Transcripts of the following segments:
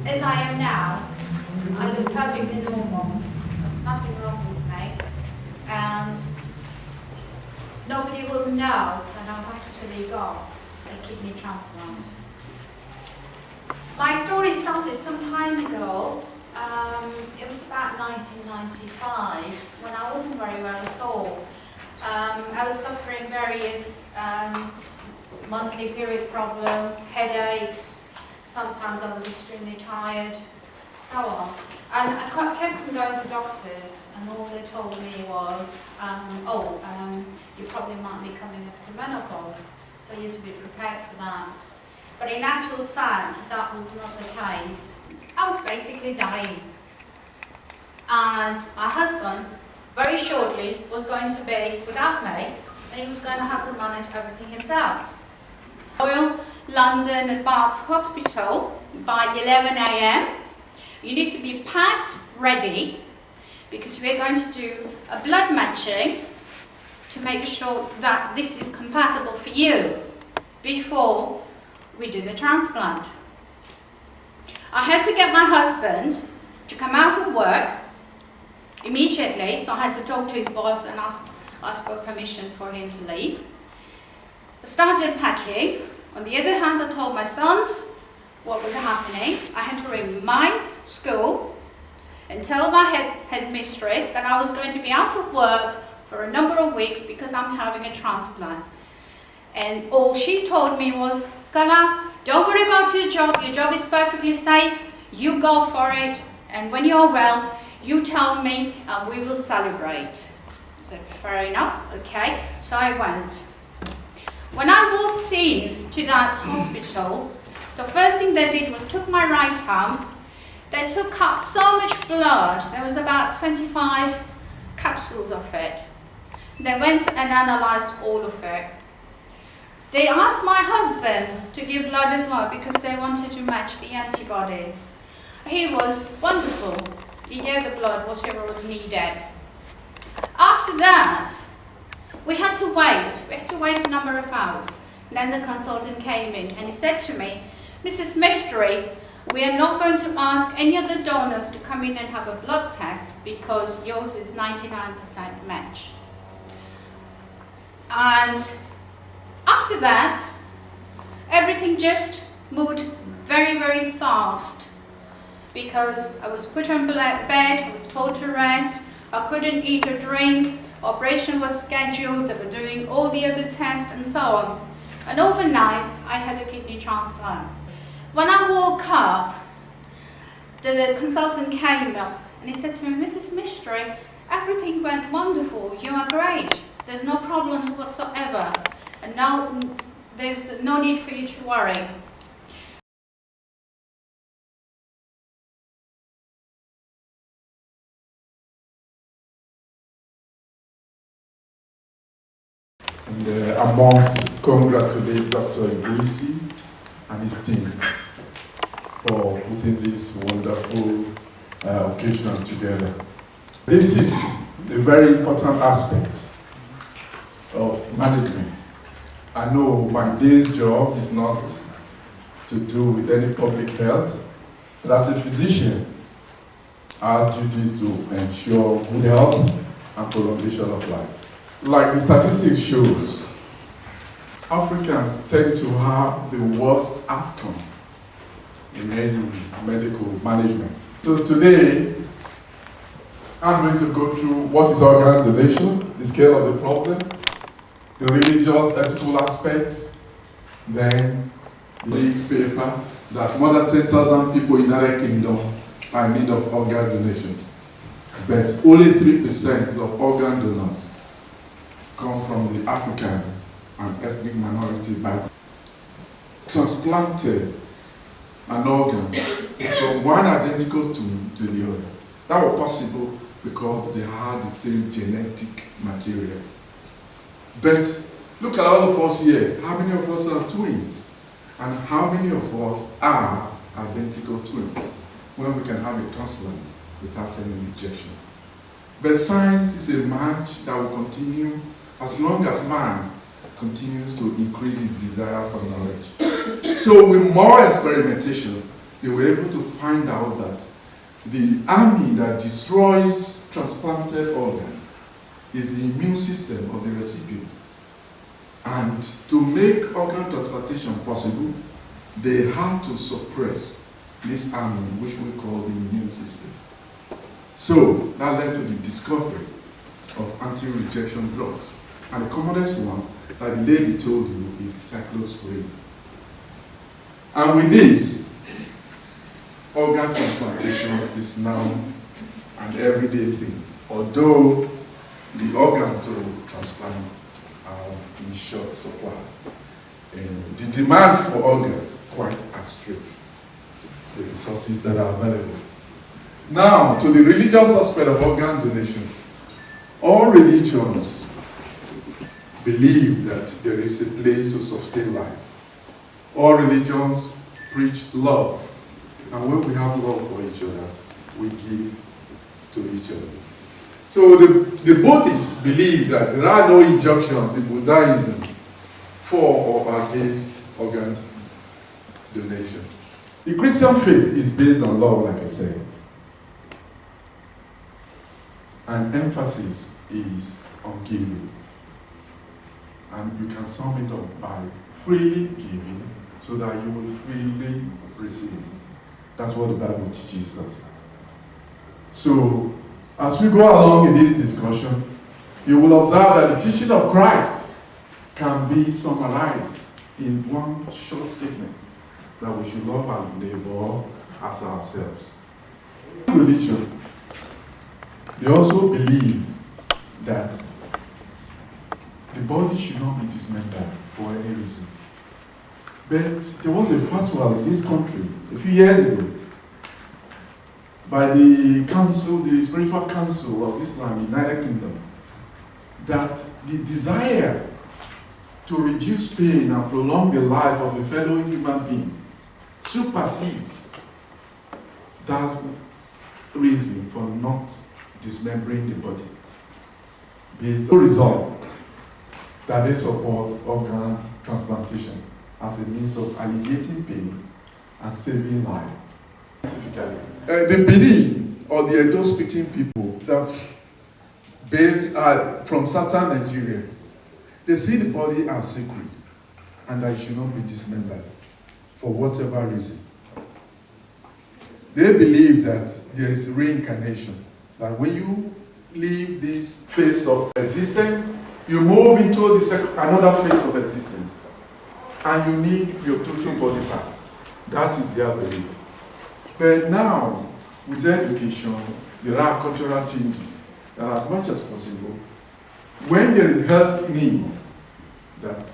as I am now, I look perfectly normal. There's nothing wrong with me. And nobody will know that I've actually got a kidney transplant. My story started some time ago. It was about 1995, when I wasn't very well at all. I was suffering various monthly period problems, headaches, sometimes I was extremely tired, so on. And I kept on going to doctors, and all they told me was, you probably might be coming up to menopause, so you have to be prepared for that. But in actual fact, that was not the case. I was basically dying. And my husband, very shortly, was going to be without me, and he was going to have to manage everything himself. Royal London and Barts Hospital by 11 AM. You need to be packed, ready, because we're going to do a blood matching to make sure that this is compatible for you before we do the transplant. I had to get my husband to come out of work immediately, so I had to talk to his boss and ask for permission for him to leave. I started packing. On the other hand, I told my sons what was happening. I had to ring my school and tell my headmistress that I was going to be out of work for a number of weeks because I'm having a transplant. And all she told me was, Carla, don't worry about your job is perfectly safe, you go for it, and when you're well, you tell me and we will celebrate. I said, fair enough, okay, so I went. When I walked in to that hospital, the first thing they did was took my right arm. They took up so much blood, there was about 25 capsules of it. They went and analysed all of it. They asked my husband to give blood as well because they wanted to match the antibodies. He was wonderful. He gave the blood, whatever was needed. After that, we had to wait. We had to wait a number of hours. Then the consultant came in and he said to me, Mrs. Mystery, we are not going to ask any other donors to come in and have a blood test because yours is 99% match. And after that, everything just moved very, very fast because I was put on bed, I was told to rest, I couldn't eat or drink, operation was scheduled, they were doing all the other tests and so on. And overnight, I had a kidney transplant. When I woke up, the consultant came up and he said to me, Mrs. Mystery, everything went wonderful, you are great, there's no problems whatsoever. And now there's no need for you to worry. And amongst congratulate Dr. Ebemrc and his team for putting this wonderful occasion together. This is a very important aspect of management. I know my day's job is not to do with any public health, but as a physician, our duty is to ensure good health and prolongation of life. Like the statistics shows, Africans tend to have the worst outcome in any medical management. So today, I'm going to go through what is organ donation, the scale of the problem, the religious, ethical aspects, then the next paper that more than 10,000 people in the United Kingdom are in need of organ donation. But only 3% of organ donors come from the African and ethnic minority background. Transplanted an organ from one identical to the other. That was possible because they had the same genetic material. But look at all of us here. How many of us are twins? And how many of us are identical twins when we can have a transplant without any rejection? But science is a match that will continue as long as man continues to increase his desire for knowledge. So with more experimentation, they were able to find out that the army that destroys transplanted organs is the immune system of the recipient. And to make organ transplantation possible, they had to suppress this army, which we call the immune system. So that led to the discovery of anti-rejection drugs. And the commonest one, like the lady told you, is cyclosporine. And with this, organ transplantation is now an everyday thing, although the organs to transplant are in short supply. And the demand for organs quite outstrips the resources that are available. Now, to the religious aspect of organ donation, all religions believe that there is a place to sustain life. All religions preach love. And when we have love for each other, we give to each other. So the Buddhists believe that there are no injunctions in Buddhism for or against organ donation. The Christian faith is based on love, like I said. And emphasis is on giving. And you can sum it up by freely giving so that you will freely receive. That's what the Bible teaches us. So, as we go along in this discussion, you will observe that the teaching of Christ can be summarized in one short statement, that we should love our neighbor as ourselves. In religion, they also believe that the body should not be dismembered for any reason. But there was a fatwa in this country a few years ago by the council, the spiritual council of Islam in the United Kingdom, that the desire to reduce pain and prolong the life of a fellow human being supersedes that reason for not dismembering the body. Based on the result that they support organ transplantation as a means of alleviating pain and saving life. The Bini, or the Edo-speaking people that based from southern Nigeria, they see the body as sacred and that it should not be dismembered for whatever reason. They believe that there is reincarnation, that when you leave this phase of existence, you move into another phase of existence, and you need your total body parts. That is their belief. But now, with education, there are cultural changes that, as much as possible, when there is health needs, that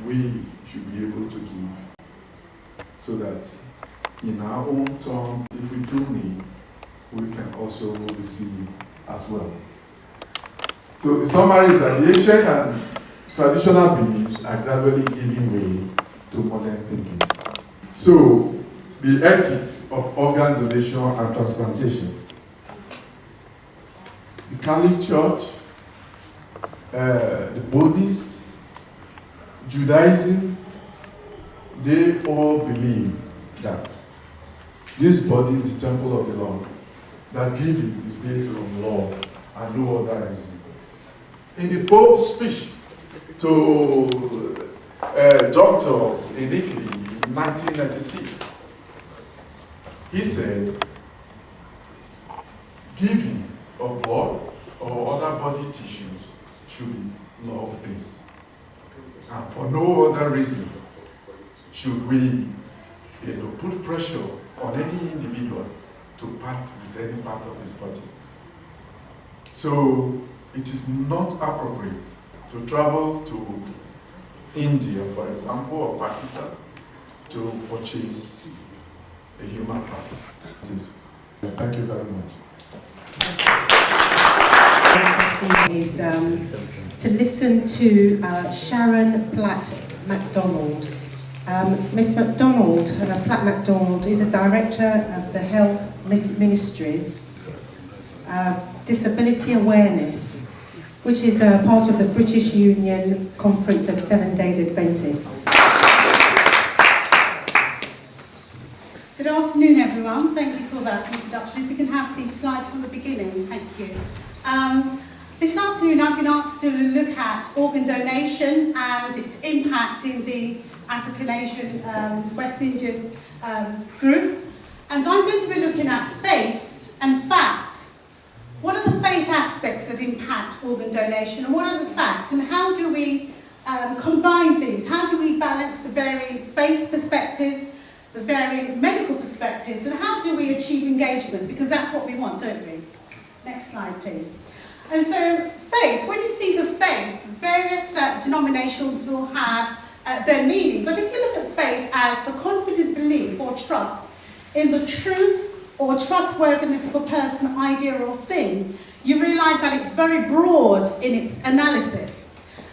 we should be able to give, so that in our own turn, if we do need, we can also receive as well. So the summary is that the ancient and traditional beliefs are gradually giving way to modern thinking. So the ethics of organ donation and transplantation. The Catholic Church, the Buddhists, Judaism, they all believe that this body is the temple of the Lord, that giving is based on love and no other reason. In the Pope's speech to doctors in Italy in 1996, he said, giving of blood or other body tissues should be love-based. And for no other reason should we put pressure on any individual to part with any part of his body. So it is not appropriate to travel to India, for example, or Pakistan to purchase a human part. Thank you very much. Is to listen to Sharon Platt MacDonald. Miss MacDonald, Platt MacDonald, is a director of the Health Ministries Disability Awareness, which is a part of the British Union Conference of 7 Days Adventists. Good afternoon, everyone. Thank you for that introduction. If we can have these slides from the beginning, thank you. This afternoon I've been asked to look at organ donation and its impact in the African, Asian, West Indian group. And I'm going to be looking at faith and fact. What are the faith aspects that impact organ donation, and what are the facts, and how do we combine these? How do we balance the varying faith perspectives, the varying medical perspectives, and how do we achieve engagement? Because that's what we want, don't we? Next slide, please. And so, faith, when you think of faith, various denominations will have their meaning. But if you look at faith as the confident belief or trust in the truth or trustworthiness of a person, idea, or thing, you realise that it's very broad in its analysis.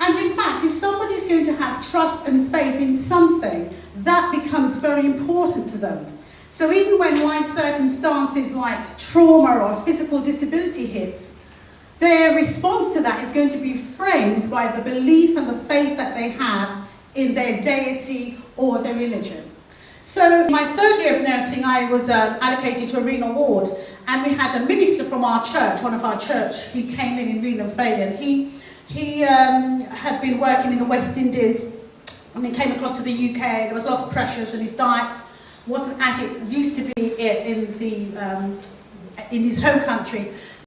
And in fact, if somebody is going to have trust and faith in something, that becomes very important to them. So even when life circumstances like trauma or physical disability hits, their response to that is going to be framed by the belief and the faith that they have in their deity or their religion. So in my third year of nursing, I was allocated to a renal ward, and we had a minister from our church, one of our church, who came in renal failure. He had been working in the West Indies, and he came across to the UK. There was a lot of pressures, and his diet wasn't as it used to be in his home country.